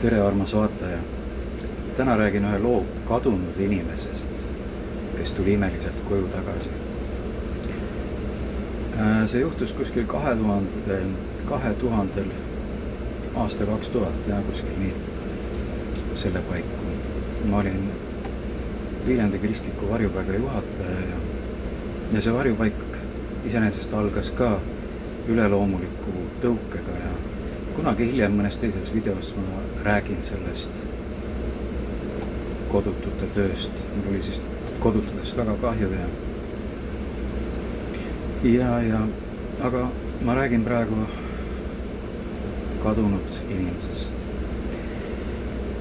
Tere, armas vaataja! Täna räägin ühe loo kadunud inimesest, kes tuli imeliselt koju tagasi. See juhtus kuskil 2000 aasta 2000 ja kuskil nii selle paiku. Ma olin Viljandi kristliku varjupaiga juhataja ja see varjupaik iseenesest algas ka üleloomuliku tõukega ja kunagi hiljem mõnes teises videos ma räägin sellest kodutute tööst. Mul oli siis kodutudest väga kahju aga ma räägin praegu kadunud inimesest.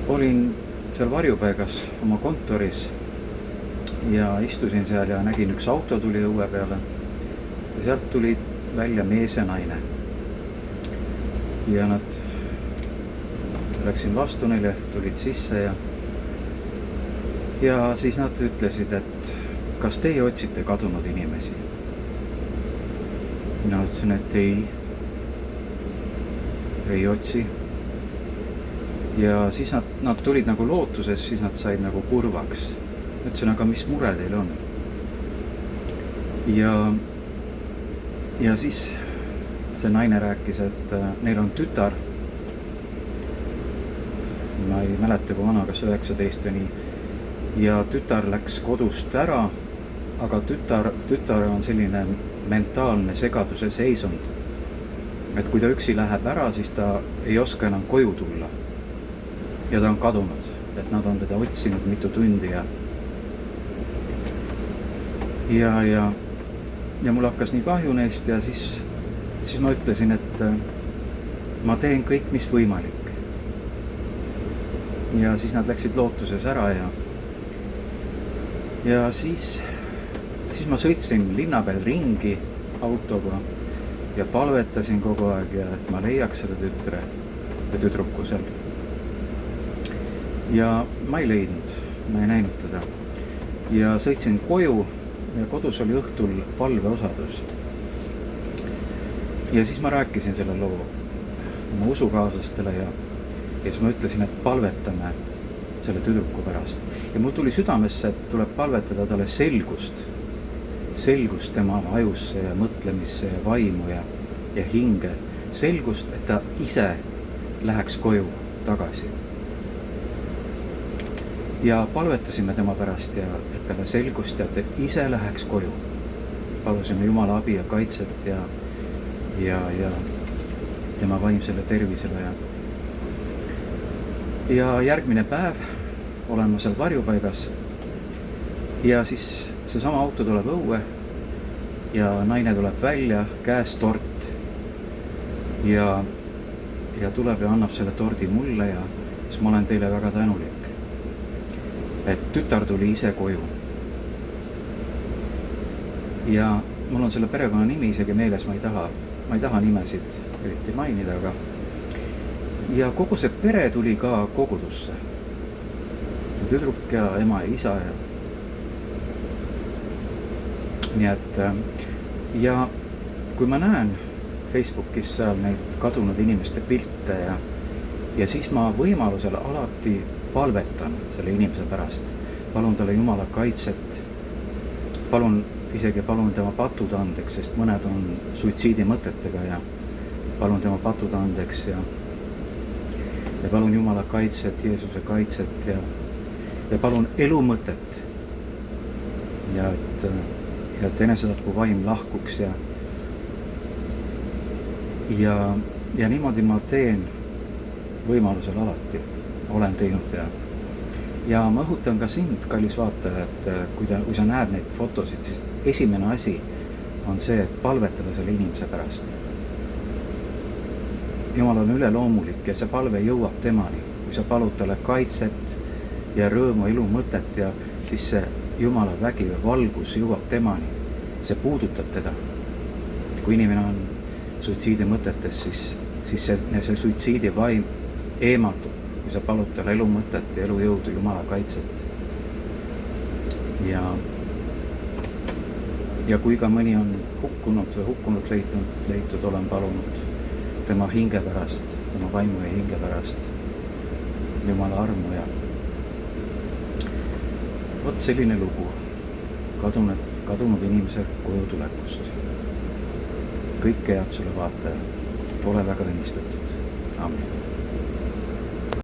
Olin seal varjupaigas oma kontoris ja istusin seal ja nägin, üks auto tuli õue peale ja sealt tulid välja mees ja naine. Ja nad läksin vastu neile, tulid sisse ja siis nad ütlesid, et kas teie otsite kadunud inimesi? Mina ütlesin, et ei otsi. Ja siis nad tulid nagu lootuses, siis nad said nagu kurvaks. Ütlesin, aga mis mure teil on? Ja siis see naine rääkis, et neil on tütar. Ma ei mäleta, kui vana, kas 19 või nii. Ja tütar läks kodust ära, aga tütar on selline mentaalne segaduse seisund. Et kui ta üksi läheb ära, siis ta ei oska enam koju tulla. Ja ta on kadunud, et nad on teda otsinud mitu tundi ja mul hakkas nii kahju neist ja siis ma ütlesin, et ma teen kõik, mis võimalik. Ja siis nad läksid lootuses ära ja siis ma sõitsin linna peal ringi autoga ja palvetasin kogu aeg ja et ma leiaks seda tüdruku seal. Ja ma ei leidnud, ma ei näinud teda. Ja sõitsin koju ja kodus oli õhtul palveosadus. Ja siis ma rääkisin selle loo oma usukaaslastele ja siis ma ütlesin, et palvetame selle tüdruku pärast. Ja mul tuli südamesse, et tuleb palvetada talle selgust tema ajusse ja mõtlemisse ja vaimu ja hinge. Selgust, et ta ise läheks koju tagasi. Ja palvetasime tema pärast ja et talle selgust ja et ta ise läheks koju. Palusime Jumala abi ja kaitset ja tema vaimsele tervisele ja järgmine päev olen ma seal varjupaigas ja siis seesama auto tuleb õue ja naine tuleb välja, käes tort ja tuleb ja annab selle tordi mulle ja siis ma olen teile väga tänulik, et tütar tuli ise koju ja mul on selle perekonna nimi isegi meeles, ma ei taha nimesid eriti mainida, aga ja kogu see pere tuli ka kogudusse. Tüdruk ja ema ja isa nii et ja kui ma näen Facebookis seal neid kadunud inimeste pilte ja siis ma võimalusel alati palvetan selle inimese pärast. Palun talle Jumala kaitset, palun tema patud andeks, sest mõned on suitsiidimõtetega ja palun tema patud andeks ja palun Jumala kaitset, Jeesuse kaitset ja palun elumõtet ja et enesetappu vaim lahkuks ja niimoodi ma teen võimalusel alati, olen teinud ja ma õhutan ka sind, kallis vaataja, et kui sa näed neid fotosid, siis esimene asi on see, et palvetada selle inimese pärast. Jumal on üleloomulik ja see palve jõuab temani, kui sa palud talle kaitset ja rõõmu elu mõtet ja siis see Jumala vägi või valgus jõuab temani, see puudutab teda. Kui inimene on suitsiidi mõtetes, siis see suitsiidi vaim eemaldub, kui sa palud talle elu mõtet ja elu jõudu, Jumala kaitset. Ja kui ka mõni on hukkunud leitud, olen palunud tema hinge pärast, tema vaimu ja hinge pärast. Jumala armu ja vot selline lugu kadunud inimese koju tulekust. Kõike head sulle, vaataja. Ole väga õnnistatud. Amen.